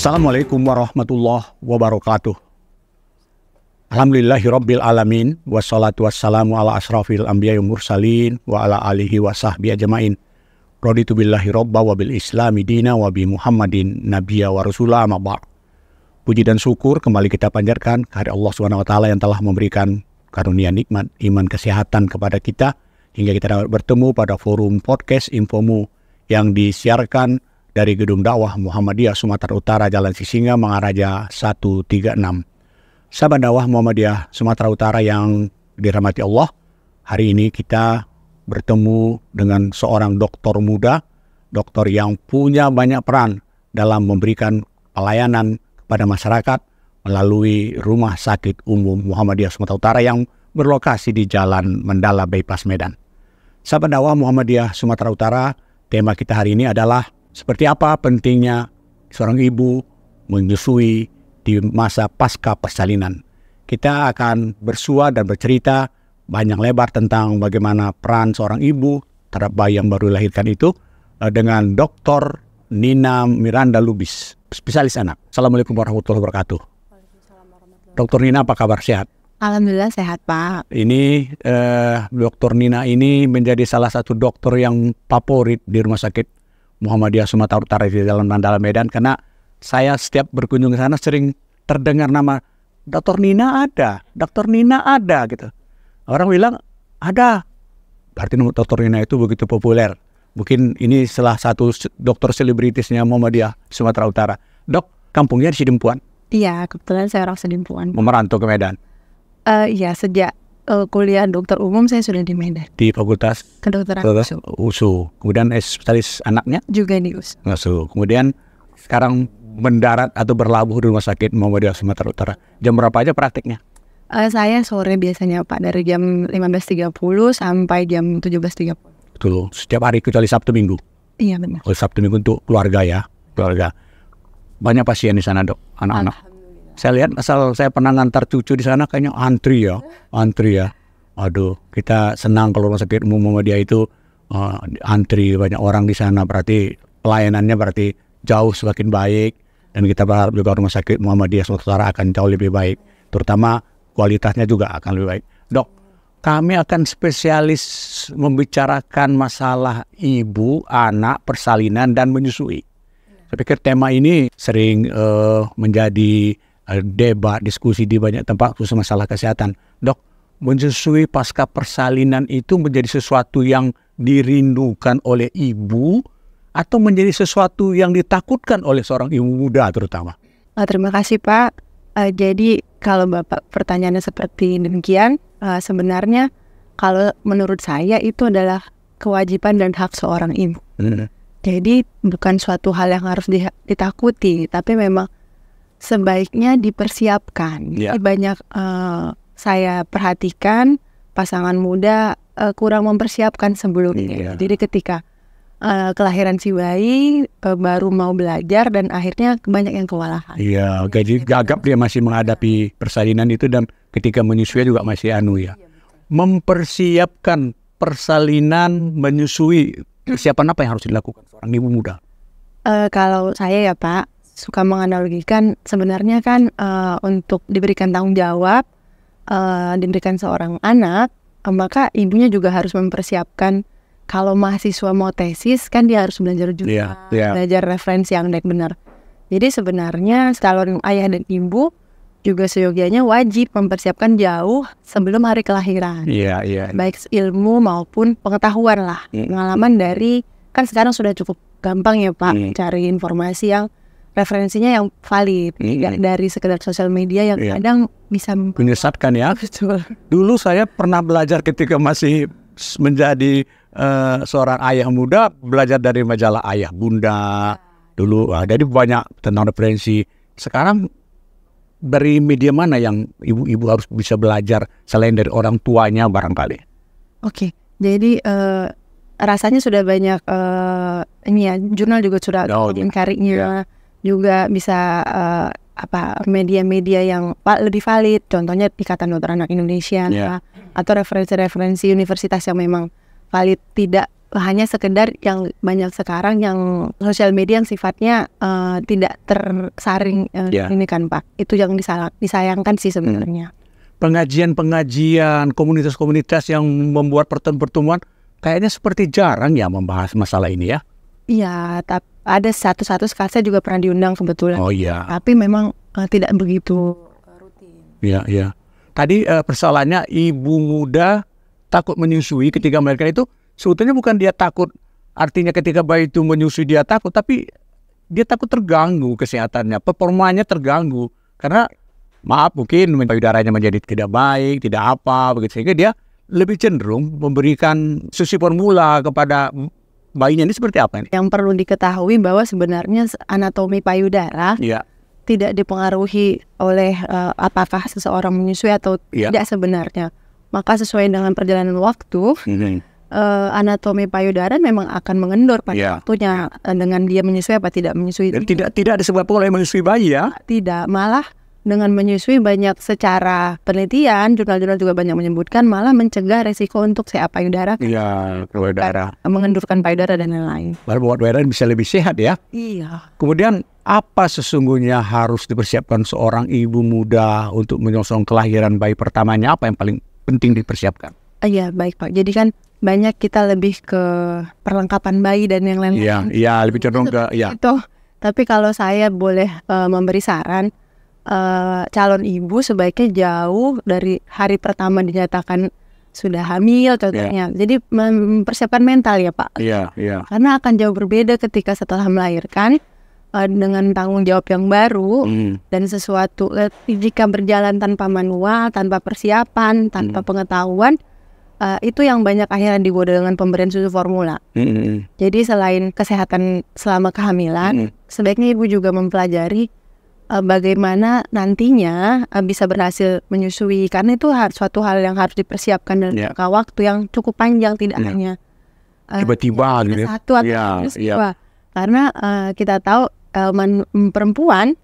Assalamualaikum warahmatullahi wabarakatuh. Alhamdulillahirabbil alamin wassalatu wassalamu ala asrafil anbiya'i wal mursalin wa ala alihi wa sahbihi ajmain. Raditu billahi rabba wa bil islami dina wa bi Muhammadin nabiyya wa rasula amma ba'd. Puji dan syukur kembali kita panjatkan kepada Allah Subhanahu wa taala yang telah memberikan karunia nikmat iman kesehatan kepada kita hingga kita dapat bertemu pada forum podcast Infomu yang disiarkan dari Gedung Dakwah Muhammadiyah Sumatera Utara, Jalan Sisinga, Mangaraja 136. Sahabat Dakwah Muhammadiyah Sumatera Utara yang dirahmati Allah, hari ini kita bertemu dengan seorang dokter muda, dokter yang punya banyak peran dalam memberikan pelayanan kepada masyarakat melalui Rumah Sakit Umum Muhammadiyah Sumatera Utara yang berlokasi di Jalan Mandala Bypass Medan. Sahabat Dakwah Muhammadiyah Sumatera Utara, tema kita hari ini adalah seperti apa pentingnya seorang ibu menyusui di masa pasca persalinan. Kita akan bersua dan bercerita banyak lebar tentang bagaimana peran seorang ibu terhadap bayi yang baru dilahirkan itu dengan Dr. Nina Miranda Lubis, spesialis anak. Assalamualaikum warahmatullahi wabarakatuh. Dr. Nina, apa kabar, sehat? Alhamdulillah sehat, Pak. Ini Dr. Nina ini menjadi salah satu dokter yang favorit di Rumah Sakit Muhammadiyah Sumatera Utara di Jalan Mandala Medan, karena saya setiap berkunjung ke sana sering terdengar nama Dr. Nina ada, Dr. Nina ada gitu. Orang bilang ada, berarti Dr. Nina itu begitu populer. Mungkin ini salah satu dokter selebritisnya Muhammadiyah Sumatera Utara. Dok, kampungnya di Sidempuan? Iya, kebetulan saya orang Sidempuan. Merantau ke Medan? Iya, sejak kuliah dokter umum saya sudah di Medan. Di Fakultas Kedokteran USU. Kemudian spesialis anaknya? Juga di USU. Kemudian sekarang mendarat atau berlabuh di Rumah Sakit Muhammadiyah Sumatera Utara. Jam berapa aja praktiknya? Saya sore biasanya, Pak, dari jam 15.30 sampai jam 17.30. Betul, setiap hari kecuali Sabtu Minggu? Iya, benar. Sabtu Minggu untuk keluarga ya, keluarga. Banyak pasien di sana, Dok, anak-anak. Saya lihat asal saya pernah ngantar cucu di sana kayaknya antri ya. Aduh, kita senang kalau Rumah Sakit Umum Muhammadiyah itu antri banyak orang di sana, berarti pelayanannya berarti jauh semakin baik, dan kita berharap juga Rumah Sakit Muhammadiyah Sumatera Utara akan jauh lebih baik, terutama kualitasnya juga akan lebih baik. Dok, kami akan spesialis membicarakan masalah ibu, anak, persalinan, dan menyusui. Saya pikir tema ini sering menjadi debat, diskusi di banyak tempat khusus masalah kesehatan. Dok, menyusui pasca persalinan itu menjadi sesuatu yang dirindukan oleh ibu atau menjadi sesuatu yang ditakutkan oleh seorang ibu muda terutama? Terima kasih, Pak. Jadi kalau Bapak pertanyaannya seperti demikian, sebenarnya kalau menurut saya itu adalah kewajiban dan hak seorang ibu. Jadi bukan suatu hal yang harus ditakuti, tapi memang sebaiknya dipersiapkan. Ya. Banyak saya perhatikan pasangan muda kurang mempersiapkan sebelumnya. Ya. Jadi ketika kelahiran si bayi baru mau belajar dan akhirnya banyak yang kewalahan. Iya, jadi gagap dia masih menghadapi persalinan itu, dan ketika menyusui juga masih ya. Mempersiapkan persalinan, menyusui, persiapan apa yang harus dilakukan seorang ibu muda? Kalau saya ya, Pak, suka menganalogikan sebenarnya kan untuk diberikan tanggung jawab, diberikan seorang anak, maka ibunya juga harus mempersiapkan. Kalau mahasiswa mau tesis kan dia harus belajar juga, belajar referensi yang benar. Jadi sebenarnya calon ayah dan ibu juga seyogianya wajib mempersiapkan jauh sebelum hari kelahiran. Baik ilmu maupun pengetahuan lah, pengalaman dari, kan sekarang sudah cukup gampang ya, Pak, cari informasi yang referensinya yang valid, nggak dari sekedar sosial media yang kadang bisa menyesatkan ya. Betul. Dulu saya pernah belajar ketika masih menjadi seorang ayah muda, belajar dari majalah Ayah Bunda dulu. Jadi banyak tentang referensi. Sekarang dari media mana yang ibu-ibu harus bisa belajar selain dari orang tuanya barangkali? Oke, jadi rasanya sudah banyak jurnal juga sudah mengkarinya. Juga bisa media-media yang lebih valid, contohnya Ikatan Dokter Anak Indonesia, atau referensi-referensi universitas yang memang valid, tidak hanya sekedar yang banyak sekarang yang sosial media yang sifatnya tidak tersaring ini kan Pak. Itu yang disayangkan sih sebenarnya. Pengajian-pengajian, komunitas-komunitas yang membuat pertemuan-pertemuan kayaknya seperti jarang ya membahas masalah ini ya. Iya, tapi ada satu saya juga pernah diundang kebetulan. Oh iya. Tapi memang tidak begitu rutin. Iya. Tadi persoalannya ibu muda takut menyusui ketika melahirkan itu sebetulnya bukan dia takut, artinya ketika bayi itu menyusui dia takut, tapi dia takut terganggu kesehatannya, performanya terganggu karena maaf mungkin payudaranya menjadi tidak baik, tidak apa begitu, sehingga dia lebih cenderung memberikan susu formula kepada bayinya. Ini seperti apa ini? Yang perlu diketahui bahwa sebenarnya anatomi payudara tidak dipengaruhi oleh apakah seseorang menyusui atau tidak sebenarnya. Maka sesuai dengan perjalanan waktu, anatomi payudara memang akan mengendur pada waktunya dengan dia menyusui apa tidak menyusui. Dan tidak disebabkan oleh menyusui bayi ya? Tidak, malah dengan menyusui banyak secara penelitian, jurnal-jurnal juga banyak menyebutkan malah mencegah resiko untuk CA payudara. Iya, payudara. Mengendurkan payudara dan lain-lain. Lalu payudara bisa lebih sehat ya? Iya. Kemudian apa sesungguhnya harus dipersiapkan seorang ibu muda untuk menyongsong kelahiran bayi pertamanya? Apa yang paling penting dipersiapkan? Iya, baik Pak. Jadi kan banyak kita lebih ke perlengkapan bayi dan yang lain-lain. Iya, lebih cenderung ke itu. Tapi kalau saya boleh memberi saran, calon ibu sebaiknya jauh dari hari pertama dinyatakan sudah hamil contohnya. Jadi mempersiapkan mental ya Pak. Iya. Karena akan jauh berbeda ketika setelah melahirkan dengan tanggung jawab yang baru dan sesuatu jika berjalan tanpa manual, tanpa persiapan, tanpa pengetahuan, itu yang banyak akhirnya digoda dengan pemberian susu formula. Jadi selain kesehatan selama kehamilan, sebaiknya ibu juga mempelajari bagaimana nantinya bisa berhasil menyusui, karena itu suatu hal yang harus dipersiapkan dalam jangka waktu yang cukup panjang, tidak hanya tiba-tiba gitu. Satu atau dua. Karena kita tahu perempuan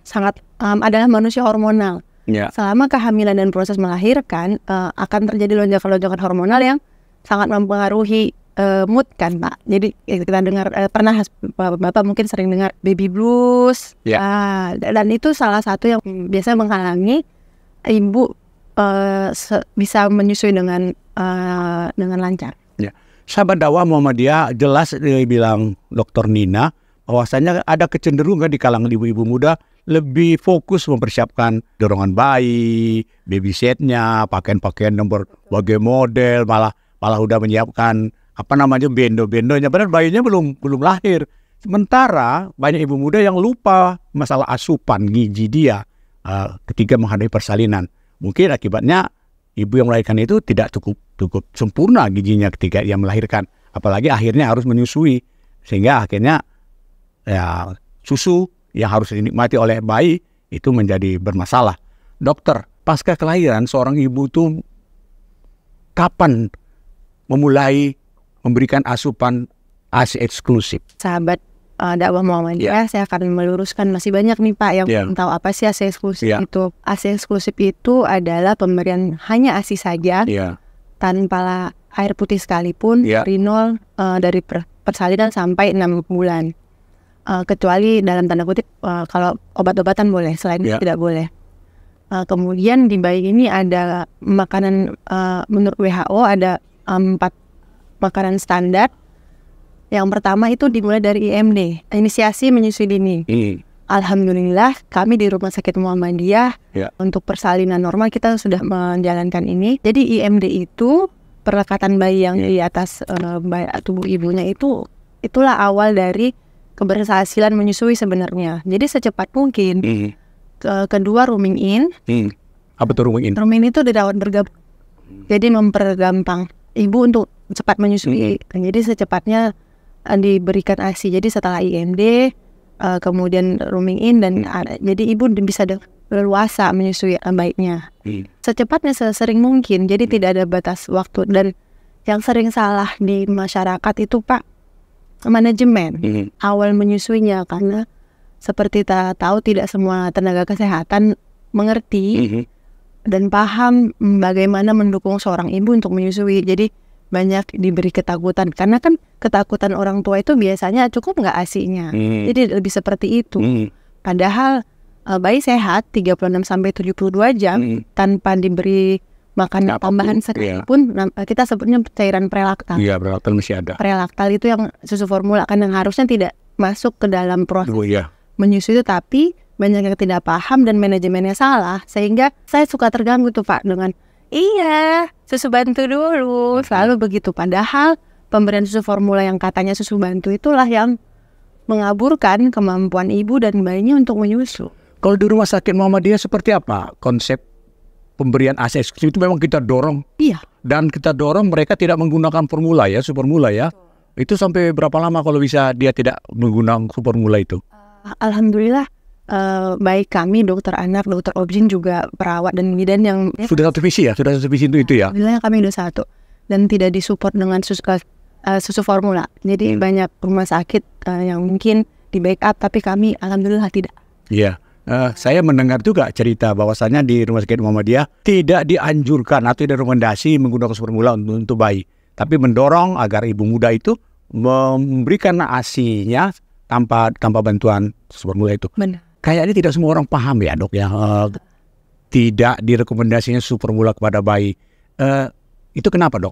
sangat adalah manusia hormonal. Selama kehamilan dan proses melahirkan akan terjadi lonjakan-lonjakan hormonal yang sangat mempengaruhi mood kan Pak. Jadi kita dengar pernah Bapak mungkin sering dengar baby blues. Dan itu salah satu yang biasa menghalangi ibu bisa menyusui dengan lancar. Sahabat dakwah Muhammadiyah jelas bilang Dr. Nina bahwasanya ada kecenderungan di kalangan ibu-ibu muda lebih fokus mempersiapkan dorongan bayi, baby setnya, pakaian-pakaian berbagai model, malah udah menyiapkan bendo-bendonya, padahal bayinya belum lahir. Sementara banyak ibu muda yang lupa masalah asupan gizi dia ketika menghadapi persalinan. Mungkin akibatnya ibu yang melahirkan itu tidak cukup sempurna gizinya ketika ia melahirkan, apalagi akhirnya harus menyusui, sehingga akhirnya susu yang harus dinikmati oleh bayi itu menjadi bermasalah. Dokter, pasca kelahiran seorang ibu itu kapan memulai memberikan asupan ASI eksklusif? Sahabat dakwah Muhammadiyah, saya akan meluruskan, masih banyak nih Pak yang belum tahu apa sih ASI eksklusif itu. ASI eksklusif itu adalah pemberian hanya ASI saja, tanpa air putih sekalipun, dari nol dari persalinan sampai 6 bulan. Kecuali dalam tanda kutip kalau obat-obatan boleh, selain itu tidak boleh. Kemudian di bayi ini ada makanan, menurut WHO ada 4 makanan standar. Yang pertama itu dimulai dari IMD, inisiasi menyusui dini. Alhamdulillah kami di Rumah Sakit Muhammadiyah untuk persalinan normal kita sudah menjalankan ini. Jadi IMD itu perlekatan bayi yang di atas tubuh ibunya itulah awal dari keberhasilan menyusui sebenarnya. Jadi secepat mungkin. Kedua rooming in. Apa tuh rooming in? Rooming itu dirawat bergabung. Jadi mempergampang ibu untuk cepat menyusui. Jadi secepatnya diberikan ASI. Jadi setelah IMD, kemudian rooming in, dan jadi ibu bisa leluasa menyusui baiknya. Secepatnya, sesering mungkin. Jadi tidak ada batas waktu. Dan yang sering salah di masyarakat itu Pak, manajemen awal menyusuinya, karena seperti kita tahu tidak semua tenaga kesehatan mengerti dan paham bagaimana mendukung seorang ibu untuk menyusui. Jadi banyak diberi ketakutan. Karena kan ketakutan orang tua itu biasanya cukup nggak ASI-nya. Jadi lebih seperti itu. Padahal bayi sehat 36-72 jam tanpa diberi makanan tambahan sekalipun, kita sebutnya cairan prelaktal. Iya, prelaktal masih ada. Prelaktal itu yang susu formula kan yang harusnya tidak masuk ke dalam proses menyusui itu, tapi banyak yang tidak paham dan manajemennya salah, sehingga saya suka terganggu tuh Pak dengan iya susu bantu dulu, selalu begitu. Padahal pemberian susu formula yang katanya susu bantu itulah yang mengaburkan kemampuan ibu dan bayinya untuk menyusu. Kalau di Rumah Sakit Muhammadiyah seperti apa konsep pemberian ASI eksklusif itu? Memang kita dorong. Iya. Dan kita dorong mereka tidak menggunakan formula ya, supermula ya. Itu sampai berapa lama kalau bisa dia tidak menggunakan supermula itu? Alhamdulillah baik kami dokter anak, dokter objin juga perawat dan bidan yang sudah satu visi ya, sudah satu visi itu ya. Alhamdulillah kami udah satu dan tidak disupport dengan susu formula. Jadi banyak rumah sakit yang mungkin di backup, tapi kami alhamdulillah tidak. Iya. Saya mendengar juga cerita bahwasannya di Rumah Sakit Muhammadiyah tidak dianjurkan atau direkomendasi menggunakan formula untuk bayi, tapi mendorong agar ibu muda itu memberikan ASI-nya tanpa bantuan formula itu. Benar. Kayaknya tidak semua orang paham ya dok ya, tidak direkomendasinya formula kepada bayi. Itu kenapa dok?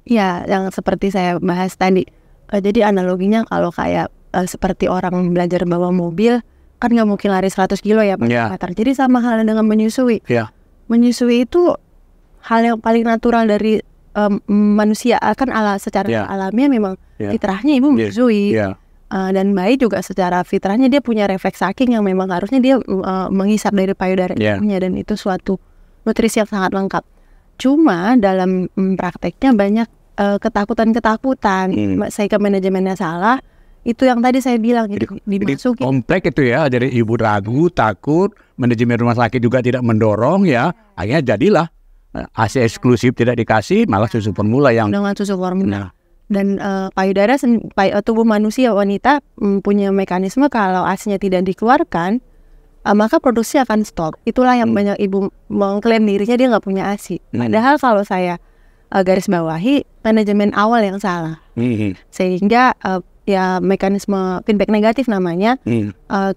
Ya, yang seperti saya bahas tadi. Jadi analoginya kalau kayak seperti orang belajar bawa mobil, kan nggak mungkin lari 100 kilo ya Pak. Jadi sama halnya dengan menyusui. Menyusui itu hal yang paling natural dari manusia. Kan secara alamiah memang fitrahnya ibu menyusui. Dan bayi juga secara fitrahnya dia punya refleks saking yang memang harusnya dia menghisap dari payudara ibunya, dan itu suatu nutrisi yang sangat lengkap. Cuma dalam prakteknya banyak ketakutan-ketakutan, sehingga manajemennya salah. Itu yang tadi saya bilang, dimasuki. Kompleks itu ya, jadi ibu ragu, takut, manajemen rumah sakit juga tidak mendorong ya. Akhirnya jadilah ASI eksklusif tidak dikasih, malah susu formula yang dengan susu formula. Dan payudara tubuh manusia wanita punya mekanisme kalau ASI-nya tidak dikeluarkan, maka produksi akan stop. Itulah yang banyak ibu mengklaim dirinya dia nggak punya ASI. Padahal kalau saya garis bawahi, manajemen awal yang salah. Sehingga ya mekanisme feedback negatif namanya.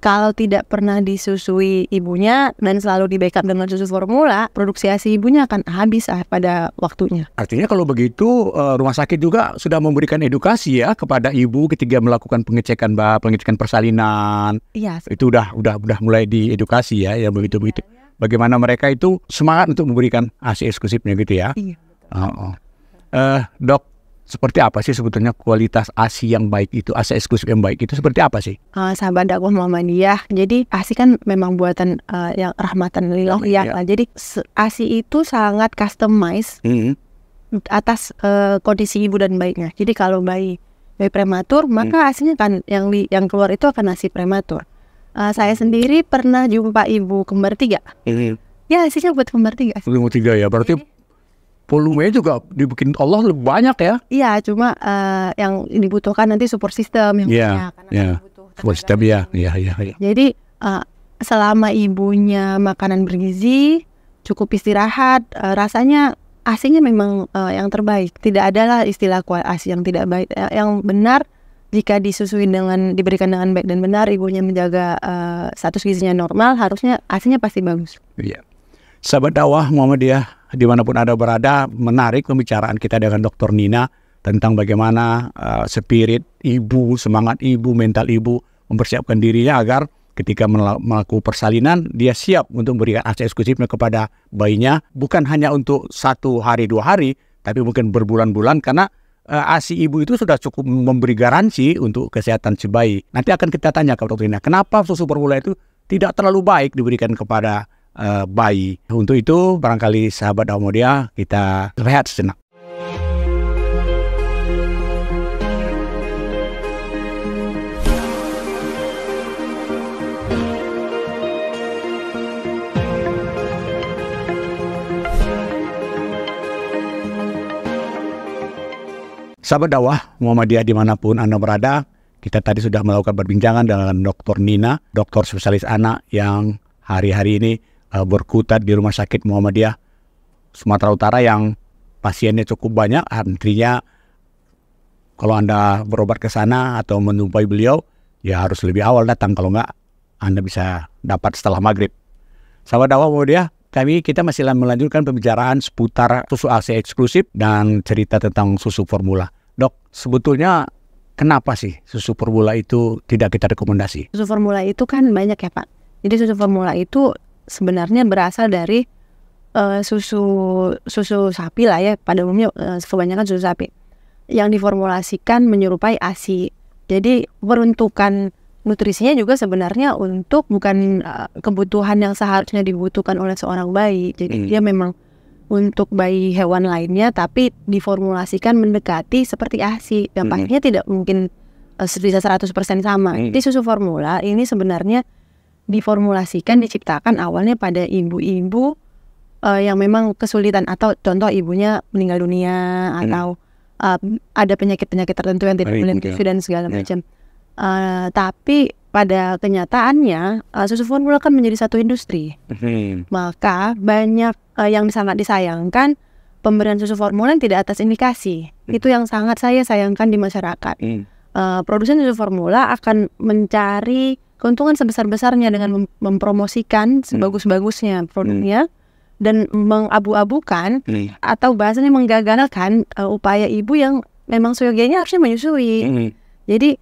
Kalau tidak pernah disusui ibunya dan selalu di backup dengan susu formula, produksi ASI ibunya akan habis pada waktunya. Artinya kalau begitu rumah sakit juga sudah memberikan edukasi ya kepada ibu ketika melakukan pengecekan persalinan. Iya. Itu udah mulai diedukasi ya begitu. Bagaimana mereka itu semangat untuk memberikan ASI eksklusifnya gitu ya. Iya. Dok, seperti apa sih sebetulnya kualitas ASI yang baik itu, ASI eksklusif yang baik itu seperti apa sih? Sahabat dakwah Muhammadiyah, jadi ASI kan memang buatan yang rahmatan lillah lah. Jadi ASI itu sangat customize atas kondisi ibu dan bayinya. Jadi kalau bayi prematur, maka ASI-nya kan yang keluar itu akan ASI prematur. Saya sendiri pernah jumpa ibu kembar 3. Ya ASI-nya buat kembar 3. Kembar 3 ya, berarti volumenya juga dibikin Allah lebih banyak ya? Iya, cuma yang dibutuhkan nanti support system yang banyak. Support system ya. Jadi selama ibunya makanan bergizi, cukup istirahat, rasanya ASI-nya memang yang terbaik. Tidak adalah istilah ASI yang tidak baik. Yang benar jika diberikan dengan baik dan benar, ibunya menjaga status gizinya normal, harusnya ASI-nya pasti bagus. Iya. Sahabat dakwah Muhammadiyah dimanapun Anda berada, menarik pembicaraan kita dengan Dr. Nina tentang bagaimana spirit ibu, semangat ibu, mental ibu mempersiapkan dirinya agar ketika melakukan persalinan dia siap untuk memberikan ASI eksklusifnya kepada bayinya, bukan hanya untuk 1 hari 2 hari, tapi mungkin berbulan-bulan, karena ASI ibu itu sudah cukup memberi garansi untuk kesehatan si bayi. Nanti akan kita tanya ke Dr. Nina, kenapa susu formula itu tidak terlalu baik diberikan kepada bayi. Untuk itu barangkali sahabat Muhammadiyah kita rehat sejenak. Sahabat dakwah Muhammadiyah dimanapun Anda berada, kita tadi sudah melakukan perbincangan dengan Dr. Nina, dokter spesialis anak yang hari-hari ini berkutat di Rumah Sakit Muhammadiyah Sumatera Utara, yang pasiennya cukup banyak, antrinya kalau Anda berobat ke sana atau menjumpai beliau, ya harus lebih awal datang. Kalau enggak, Anda bisa dapat setelah maghrib. Sahabat dakwah Muhammadiyah, kita masih melanjutkan pembicaraan seputar susu ASI eksklusif dan cerita tentang susu formula. Dok, sebetulnya kenapa sih susu formula itu tidak kita rekomendasi? Susu formula itu kan banyak ya Pak. Jadi susu formula itu sebenarnya berasal dari susu sapi lah ya. Pada umumnya kebanyakan susu sapi yang diformulasikan menyerupai ASI. Jadi peruntukan nutrisinya juga sebenarnya untuk bukan kebutuhan yang seharusnya dibutuhkan oleh seorang bayi. Jadi dia memang untuk bayi hewan lainnya, tapi diformulasikan mendekati seperti ASI. Dan pastinya tidak mungkin bisa 100% sama. Jadi susu formula ini sebenarnya diformulasikan, diciptakan awalnya pada ibu-ibu yang memang kesulitan, atau contoh ibunya meninggal dunia, atau ada penyakit-penyakit tertentu yang tidak boleh menyusui dan segala macam. Tapi pada kenyataannya susu formula kan menjadi satu industri. Maka banyak yang sangat disayangkan pemberian susu formula yang tidak atas indikasi. Itu yang sangat saya sayangkan di masyarakat. Produsen susu formula akan mencari keuntungan sebesar-besarnya dengan mempromosikan sebagus-bagusnya produknya dan mengabu-abukan atau bahasanya menggagalkan upaya ibu yang memang seyogianya harusnya menyusui. Jadi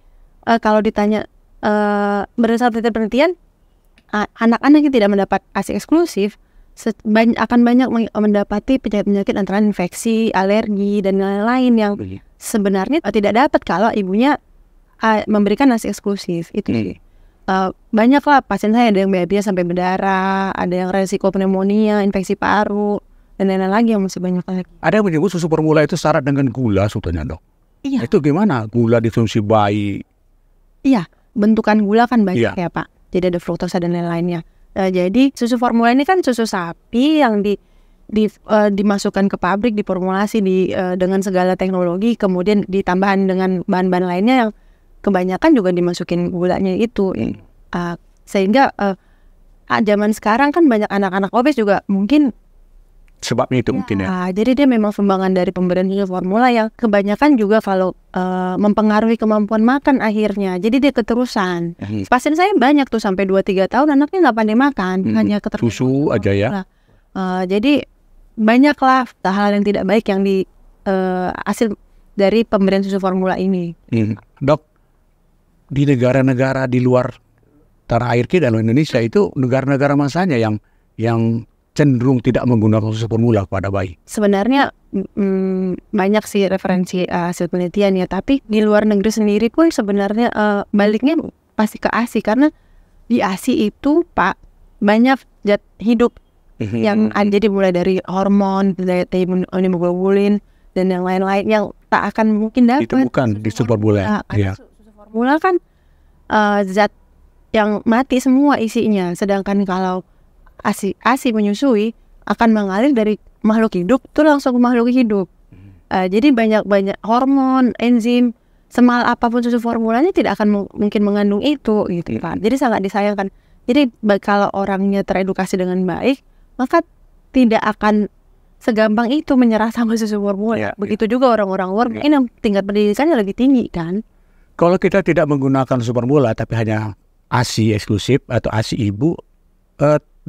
kalau ditanya berdasarkan penelitian, anak-anak yang tidak mendapat ASI eksklusif akan banyak mendapati penyakit-penyakit antara infeksi, alergi, dan lain-lain yang sebenarnya tidak dapat kalau ibunya memberikan ASI eksklusif. Itu sih. Banyaklah pasien saya, ada yang BAB sampai berdarah, ada yang resiko pneumonia, infeksi paru, dan lain-lain lagi yang masih banyak lagi. Ada yang menyebut susu formula itu syarat dengan gula sebetulnya, Dok. Iya. Itu gimana? Gula dikonsumsi bayi? Iya, bentukan gula kan banyak ya Pak. Jadi ada fruktosa dan lain-lainnya. Jadi susu formula ini kan susu sapi yang dimasukkan ke pabrik, diformulasi dengan segala teknologi, kemudian ditambahkan dengan bahan-bahan lainnya yang kebanyakan juga dimasukin gulanya itu. Sehingga zaman sekarang kan banyak anak-anak obes juga mungkin sebabnya itu mungkin ya. Jadi dia memang sumbangan dari pemberian susu formula yang kebanyakan juga kalau mempengaruhi kemampuan makan akhirnya. Jadi dia keterusan. Pasien saya banyak tuh sampai 2-3 tahun anaknya nggak pandai makan, hanya keterusan susu aja ya. Jadi banyaklah hal yang tidak baik yang hasil dari pemberian susu formula ini. Dok, di negara-negara di luar tanah air kita, Indonesia itu negara-negara masanya yang cenderung tidak menggunakan susu formula kepada bayi? Sebenarnya banyak sih referensi hasil penelitian ya, tapi di luar negeri sendiri pun sebenarnya baliknya pasti ke ASI, karena di ASI itu Pak banyak zat hidup yang jadi mulai dari hormon, dari hemoglobin dan yang lain-lain yang tak akan mungkin dapat. Itu bukan di susu formula. Susu formula kan zat yang mati semua isinya, sedangkan kalau ASI menyusui akan mengalir dari makhluk hidup itu langsung ke makhluk hidup. Jadi banyak hormon, enzim, semal apapun susu formulanya tidak akan mungkin mengandung itu gitu Pak. Jadi sangat disayangkan. Jadi kalau orangnya teredukasi dengan baik, maka tidak akan segampang itu menyerah sama susu formula. Begitu juga orang-orang luar mungkin yang tingkat pendidikannya lebih tinggi kan. Kalau kita tidak menggunakan susu formula tapi hanya ASI eksklusif atau ASI ibu,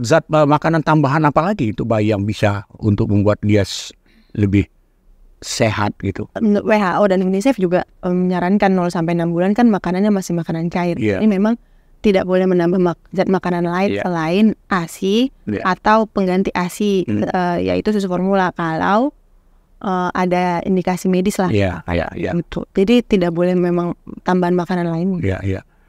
zat makanan tambahan apa lagi itu bayi yang bisa untuk membuat dia lebih sehat gitu? WHO dan UNICEF juga menyarankan 0-6 bulan kan makanannya masih makanan cair. Ini memang tidak boleh menambah zat makanan lain selain ASI atau pengganti ASI, yaitu susu formula kalau ada indikasi medis lah. Gitu. Jadi tidak boleh memang tambahan makanan lain.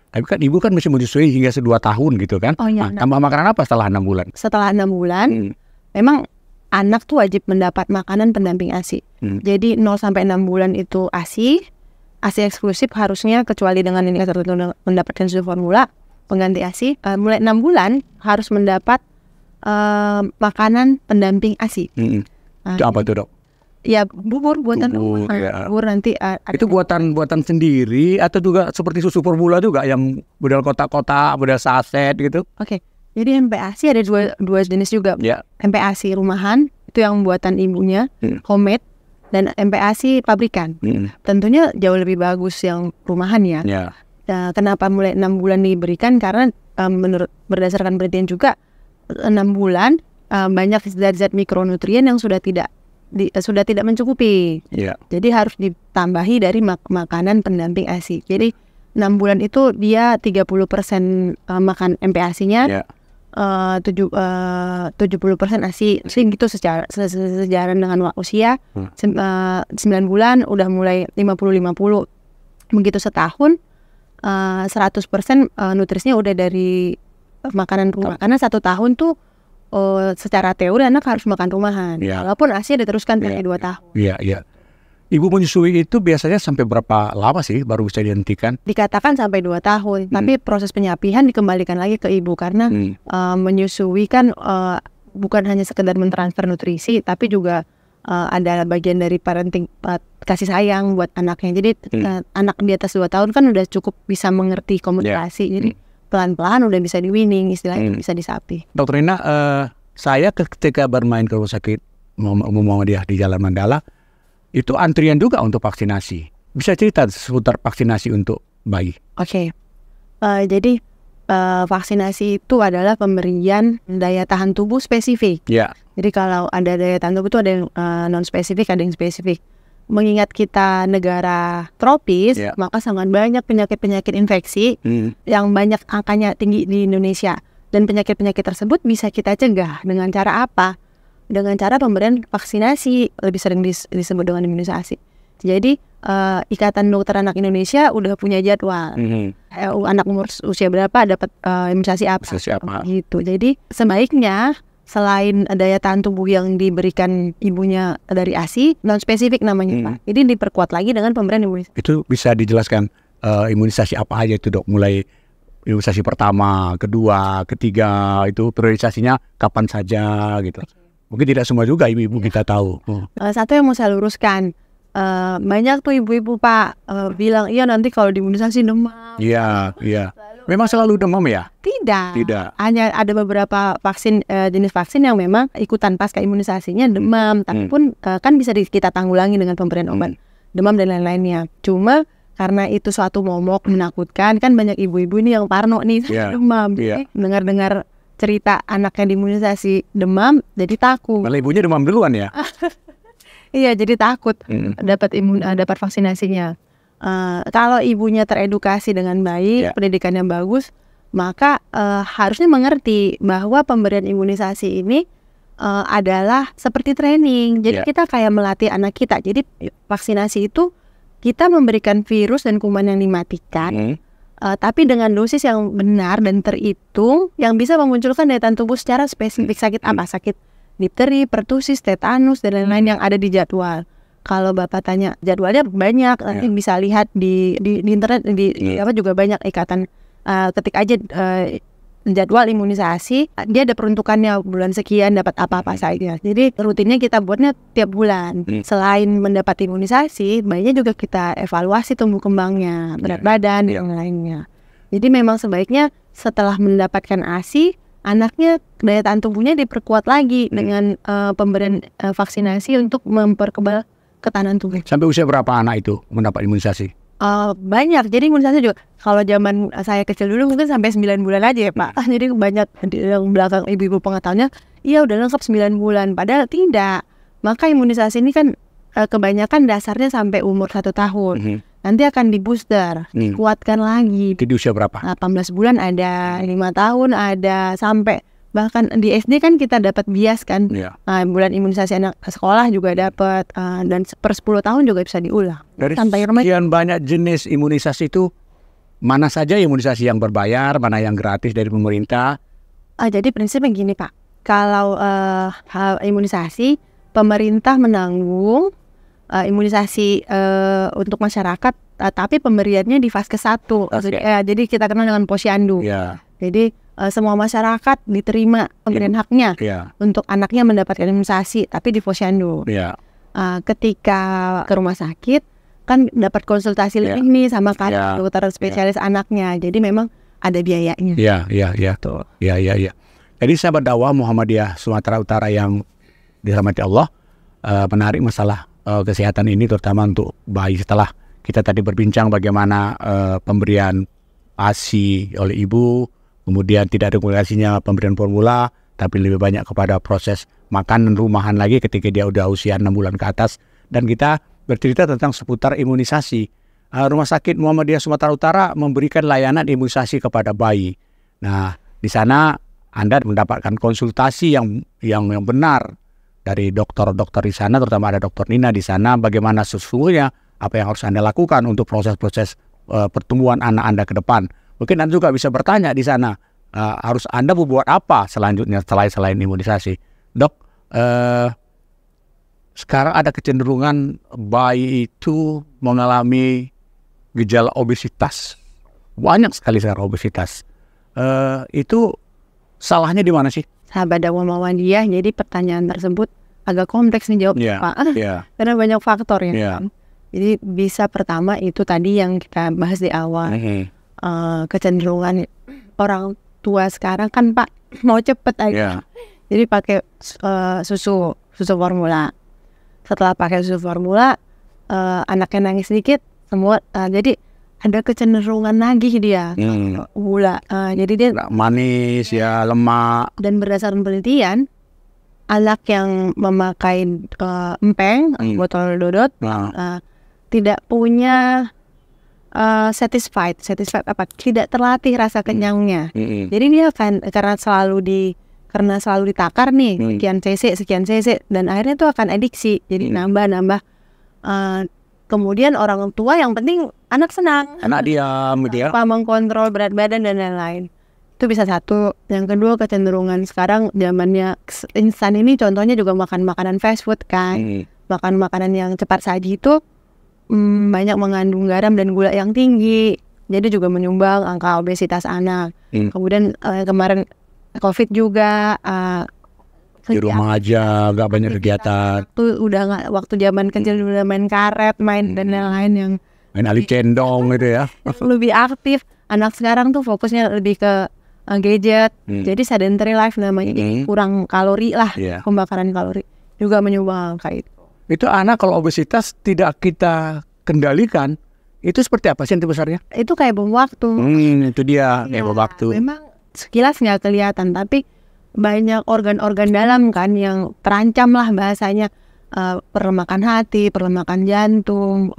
Tapi kan ibu kan masih menyusui hingga 2 tahun gitu kan. Tambah makanan apa setelah 6 bulan? Setelah 6 bulan, memang anak tuh wajib mendapat makanan pendamping ASI. Jadi 0-6 bulan itu ASI eksklusif harusnya, kecuali dengan ini tertentu mendapatkan susu formula pengganti ASI. Mulai 6 bulan harus mendapat makanan pendamping ASI. Itu apa tuh, Dok? Ya bubur buatan bubur nanti itu buatan sendiri atau juga seperti susu formula juga yang model kotak-kotak, model saset gitu? Oke. Jadi MPASI ada dua jenis juga. MPASI rumahan itu yang buatan ibunya, homemade, dan MPASI pabrikan. Tentunya jauh lebih bagus yang rumahan ya. Kenapa mulai 6 bulan diberikan? Karena menurut berdasarkan penelitian juga 6 bulan banyak zat-zat mikronutrien yang sudah tidak mencukupi. Jadi harus ditambahi dari makanan pendamping ASI. Jadi 6 bulan itu dia 30% makan MPASI-nya, 70% ASI. Gitu sejalan dengan usia. 9 bulan udah mulai 50-50. Begitu setahun 100% nutrisinya udah dari makanan rumah. Karena 1 tahun tuh secara teori anak harus makan rumahan. Walaupun ASI diteruskan sampai 2 tahun. Ibu menyusui itu biasanya sampai berapa lama sih baru bisa dihentikan? Dikatakan sampai 2 tahun, tapi proses penyapihan dikembalikan lagi ke ibu karena menyusui kan bukan hanya sekedar mentransfer nutrisi, tapi juga ada bagian dari parenting, kasih sayang buat anaknya. Jadi anak di atas 2 tahun kan udah cukup bisa mengerti komunikasi, jadi pelan-pelan udah bisa di-winning, istilahnya bisa disapi. Dokter Rina, saya ketika bermain ke rumah sakit Muhammadiyah di Jalan Mandala, itu antrian juga untuk vaksinasi. Bisa cerita seputar vaksinasi untuk bayi? Oke. Jadi vaksinasi itu adalah pemberian daya tahan tubuh spesifik. Jadi kalau ada daya tahan tubuh itu ada yang non spesifik, ada yang spesifik. Mengingat kita negara tropis, maka sangat banyak penyakit-penyakit infeksi yang banyak angkanya tinggi di Indonesia. Dan penyakit-penyakit tersebut bisa kita cegah dengan cara apa? Dengan cara pemberian vaksinasi, lebih sering disebut dengan imunisasi. Jadi Ikatan Dokter Anak Indonesia udah punya jadwal. Anak umur usia berapa dapat imunisasi apa? Gitu. Jadi sebaiknya selain daya tahan tubuh yang diberikan ibunya dari ASI, non spesifik namanya Pak. Jadi diperkuat lagi dengan pemberian imunisasi. Itu bisa dijelaskan imunisasi apa aja itu, Dok? Mulai imunisasi pertama, kedua, ketiga, itu priorisasinya kapan saja gitu. Mungkin tidak semua juga ibu-ibu kita tahu. Satu yang mau saya luruskan, banyak tuh ibu-ibu Pak bilang, iya nanti kalau diimunisasi demam. Iya. Memang selalu demam ya? Tidak. Hanya ada beberapa vaksin, jenis vaksin yang memang ikutan pasca imunisasinya demam. Tapi pun kan bisa kita tanggulangi dengan pemberian obat demam dan lain-lainnya. Cuma karena itu suatu momok menakutkan, kan banyak ibu-ibu ini yang parno nih demam. Jadi dengar-dengar cerita anaknya diimunisasi demam, jadi takut. Malah ibunya demam duluan ya? Iya, jadi takut dapat vaksinasinya. Kalau ibunya teredukasi dengan baik, pendidikannya bagus, maka harusnya mengerti bahwa pemberian imunisasi ini adalah seperti training. Jadi kita kayak melatih anak kita. Jadi vaksinasi itu kita memberikan virus dan kuman yang dimatikan. Tapi dengan dosis yang benar dan terhitung yang bisa memunculkan daya tahan tubuh secara spesifik. Sakit apa? Sakit difteri, pertusis, tetanus, dan lain-lain yang ada di jadwal. Kalau Bapak tanya jadwalnya banyak, nanti bisa lihat di internet, apa juga banyak ikatan. Ketik aja jadwal imunisasi, dia ada peruntukannya bulan sekian dapat apa-apa saja. Jadi rutinnya kita buatnya tiap bulan. Selain mendapat imunisasi, bayinya juga kita evaluasi tumbuh kembangnya, berat badan dan lainnya. Jadi memang sebaiknya setelah mendapatkan ASI, anaknya daya tahan tubuhnya diperkuat lagi dengan pemberian vaksinasi untuk memperkebal ketahanan tubuh. Sampai usia berapa anak itu mendapat imunisasi? Banyak, jadi imunisasi juga kalau zaman saya kecil dulu mungkin sampai 9 bulan aja ya Pak. Jadi banyak yang belakang ibu-ibu pengetahuannya, iya udah lengkap 9 bulan, padahal tidak. Maka imunisasi ini kan kebanyakan dasarnya sampai umur 1 tahun. Nanti akan di booster, kuatkan lagi. Itu di usia berapa? 18 bulan ada, 5 tahun ada, sampai bahkan di SD kan kita dapat bias kan. Bulan imunisasi anak sekolah juga dapat, dan per 10 tahun juga bisa diulang. Dari sekian banyak jenis imunisasi itu, mana saja imunisasi yang berbayar, mana yang gratis dari pemerintah? Jadi prinsipnya gini Pak, kalau imunisasi pemerintah menanggung imunisasi untuk masyarakat, tapi pemberiannya di fase 1. Jadi kita kenal dengan posyandu. Jadi semua masyarakat diterima pemberian haknya untuk anaknya mendapatkan imunisasi, tapi di posyandu. Ketika ke rumah sakit kan dapat konsultasi lebih nih sama dokter spesialis anaknya. Jadi memang ada biayanya. Jadi sahabat dakwah Muhammadiyah Sumatera Utara yang dirahmati Allah, menarik masalah kesehatan ini, terutama untuk bayi. Setelah kita tadi berbincang bagaimana pemberian ASI oleh ibu, kemudian tidak ada korelasinya pemberian formula, tapi lebih banyak kepada proses makanan rumahan lagi ketika dia udah usia 6 bulan ke atas. Dan kita bercerita tentang seputar imunisasi. Rumah Sakit Muhammadiyah Sumatera Utara memberikan layanan imunisasi kepada bayi. Nah, di sana Anda mendapatkan konsultasi yang benar dari dokter-dokter di sana, terutama ada Dokter Nina di sana, bagaimana sesungguhnya apa yang harus Anda lakukan untuk proses-proses pertumbuhan anak Anda ke depan. Mungkin Anda juga bisa bertanya di sana, harus Anda berbuat apa selanjutnya selain imunisasi. Dok, sekarang ada kecenderungan bayi itu mengalami gejala obesitas. Banyak sekali sekarang obesitas. Itu salahnya di mana sih? Sahabat dakwah Muhammadiyah, jadi pertanyaan tersebut agak kompleks nih jawab Pak. Karena banyak faktor ya. Jadi bisa pertama itu tadi yang kita bahas di awal. Kecenderungan orang tua sekarang kan Pak mau cepet aja. Jadi pakai susu formula. Setelah pakai susu formula, anaknya nangis sedikit, semua jadi ada kecenderungan nagih dia gula. Jadi dia manis ya, lemak. Dan berdasarkan penelitian, anak yang memakai empeng, botol dodot, tidak punya satisfied apa? Tidak terlatih rasa kenyangnya. Jadi dia akan karena selalu ditakar nih sekian cc dan akhirnya itu akan adiksi. Jadi nambah. Kemudian orang tua yang penting anak senang, anak diam, apa mengkontrol berat badan dan lain-lain. Itu bisa satu. Yang kedua, kecenderungan sekarang zamannya instan ini, contohnya juga makan makanan fast food kan. Makan makanan yang cepat saji itu banyak mengandung garam dan gula yang tinggi. Jadi juga menyumbang angka obesitas anak. Kemudian kemarin COVID juga di rumah aja, gak banyak kegiatan. Waktu zaman kecil udah main karet, main dan lain-lain yang main ali cendong gitu ya. Lebih aktif. Anak sekarang tuh fokusnya lebih ke gadget. Jadi sedentary life namanya. Kurang kalori lah, pembakaran kalori juga menyumbang angka itu. Itu anak kalau obesitas tidak kita kendalikan, itu seperti apa sih nanti besarnya? Itu kayak bom waktu. Itu dia kayak bom waktu. Memang sekilas nggak kelihatan, tapi banyak organ-organ dalam kan yang terancam lah bahasanya, perlemakan hati, perlemakan jantung,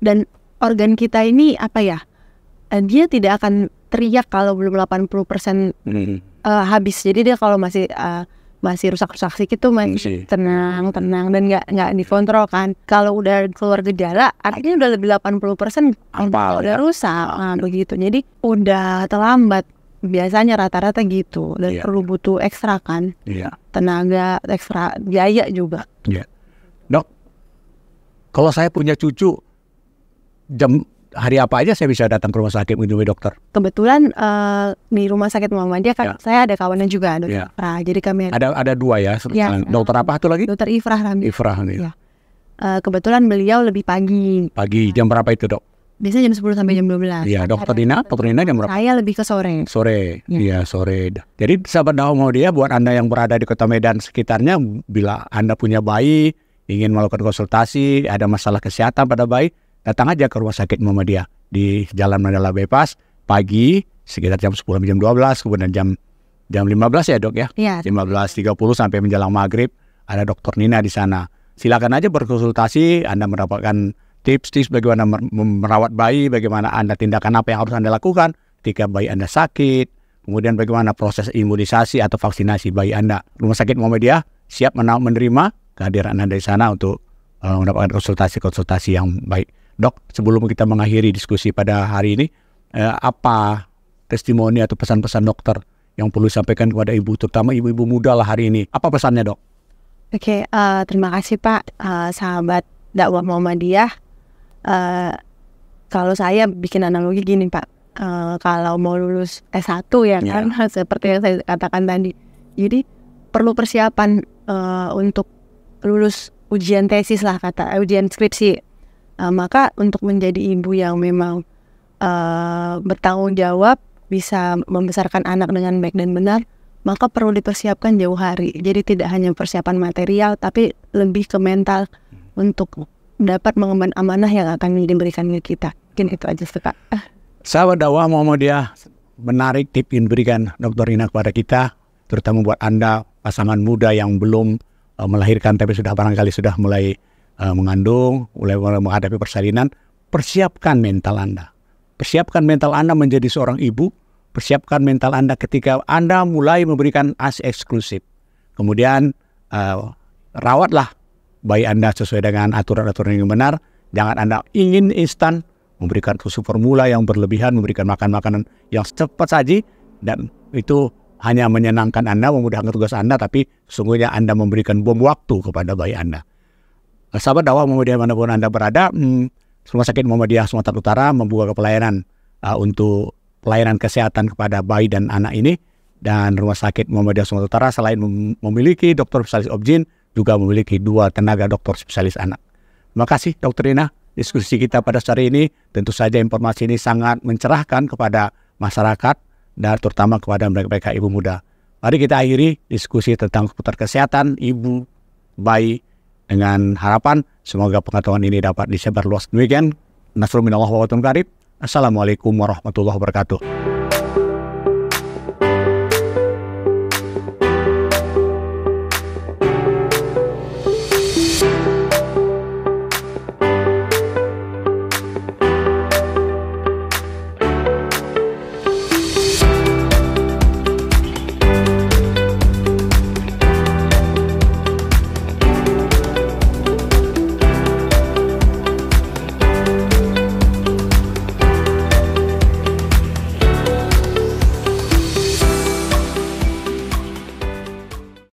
dan organ kita ini apa ya, dia tidak akan teriak kalau belum 80% habis. Jadi dia kalau masih rusak-rusak sedikit tuh masih tenang dan nggak dikontrol kan. Kalau udah keluar gejala artinya udah lebih 80% udah rusak. Begitu. Jadi udah terlambat. Biasanya rata-rata gitu, dan perlu butuh ekstra kan, tenaga, ekstra biaya juga. Dok, kalau saya punya cucu, hari apa aja saya bisa datang ke rumah sakit menemui dokter? Kebetulan di rumah sakit Muhammadiyah kan saya ada kawannya juga, dokter Ifrah. Jadi kami ada dua ya. Dokter apa tuh lagi? Dokter Ifrah Ramli. Ifrah nih. Kebetulan beliau lebih pagi. Jam berapa itu dok? Biasanya jam 10 sampai jam 12. Iya, Dokter Nina jam berapa? Saya lebih ke sore. Iya sore. Jadi sahabat dakwah Muhammadiyah, buat Anda yang berada di Kota Medan sekitarnya, bila Anda punya bayi, ingin melakukan konsultasi, ada masalah kesehatan pada bayi, datang aja ke Rumah Sakit Muhammadiyah di Jalan Mandala Bypass pagi sekitar jam 10 sampai jam 12, kemudian jam 15 ya dok ya? Iya. 15.30 sampai menjelang maghrib ada Dokter Nina di sana. Silakan aja berkonsultasi, Anda mendapatkan tips-tips bagaimana merawat bayi, bagaimana Anda tindakan apa yang harus Anda lakukan ketika bayi Anda sakit, kemudian bagaimana proses imunisasi atau vaksinasi bayi Anda. Rumah Sakit Muhammadiyah siap menerima kehadiran Anda di sana untuk mendapatkan konsultasi yang baik. Dok, sebelum kita mengakhiri diskusi pada hari ini, apa testimoni atau pesan-pesan dokter yang perlu disampaikan kepada ibu, terutama ibu-ibu muda lah hari ini? Apa pesannya dok? Oke, terima kasih Pak, sahabat dakwah Muhammadiyah. Kalau saya bikin analogi gini Pak, kalau mau lulus S1 ya kan, seperti yang saya katakan tadi, jadi perlu persiapan untuk lulus ujian tesis lah, ujian skripsi. Maka untuk menjadi ibu yang memang bertanggung jawab, bisa membesarkan anak dengan baik dan benar, maka perlu dipersiapkan jauh hari. Jadi tidak hanya persiapan material, tapi lebih ke mental. untuk dapat mengemban amanah yang akan diberikan ke kita. Mungkin itu aja sih, Kak. Sahabat dakwah Muhammadiyah, menarik tip yang diberikan Dr. Rina kepada kita, terutama buat Anda pasangan muda yang belum melahirkan tapi sudah barangkali sudah mulai mengandung, mulai menghadapi persalinan. Persiapkan mental Anda. Persiapkan mental Anda menjadi seorang ibu. Persiapkan mental Anda ketika Anda mulai memberikan ASI eksklusif. Kemudian rawatlah bayi Anda sesuai dengan aturan-aturan yang benar. Jangan Anda ingin instan memberikan susu formula yang berlebihan, memberikan makanan yang cepat saji, dan itu hanya menyenangkan Anda, memudahkan tugas Anda, tapi sesungguhnya Anda memberikan bom waktu kepada bayi Anda. Sahabat dakwah Muhammadiyah manapun Anda berada, Rumah Sakit Muhammadiyah Sumatera Utara membuka pelayanan untuk pelayanan kesehatan kepada bayi dan anak ini. Dan Rumah Sakit Muhammadiyah Sumatera Utara selain memiliki dokter spesialis obgyn, juga memiliki 2 tenaga dokter spesialis anak. Terima kasih Dr. Rina. Diskusi kita pada hari ini, tentu saja informasi ini sangat mencerahkan kepada masyarakat dan terutama kepada mereka ibu muda. Mari kita akhiri diskusi tentang seputar kesehatan ibu, bayi, dengan harapan semoga pengetahuan ini dapat disebar luas. Demikian, Nasrul minallah wa barakatuh. Assalamualaikum warahmatullahi wabarakatuh.